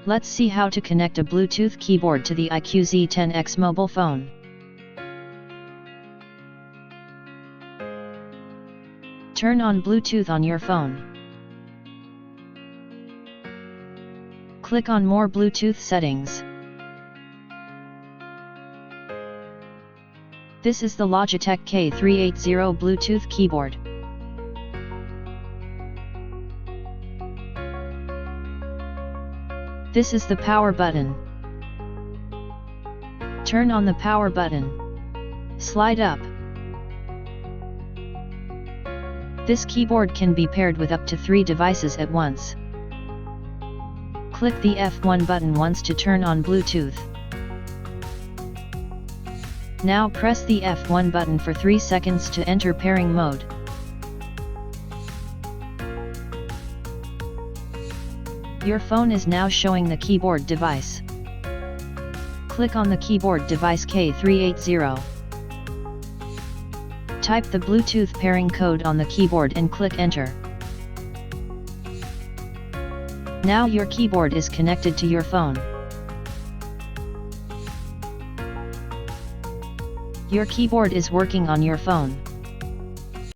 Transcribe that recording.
Let's see how to connect a Bluetooth keyboard to the iQOO Z10x mobile phone. Turn on Bluetooth on your phone. Click on More Bluetooth Settings. This is the Logitech K380 Bluetooth keyboard. This is the power button. Turn on the power button. Slide up. This keyboard can be paired with up to 3 devices at once. Click the F1 button once to turn on Bluetooth. Now press the F1 button for 3 seconds to enter pairing mode. Your phone is now showing the keyboard device. Click on the keyboard device K380. Type the Bluetooth pairing code on the keyboard and click Enter. Now your keyboard is connected to your phone. Your keyboard is working on your phone.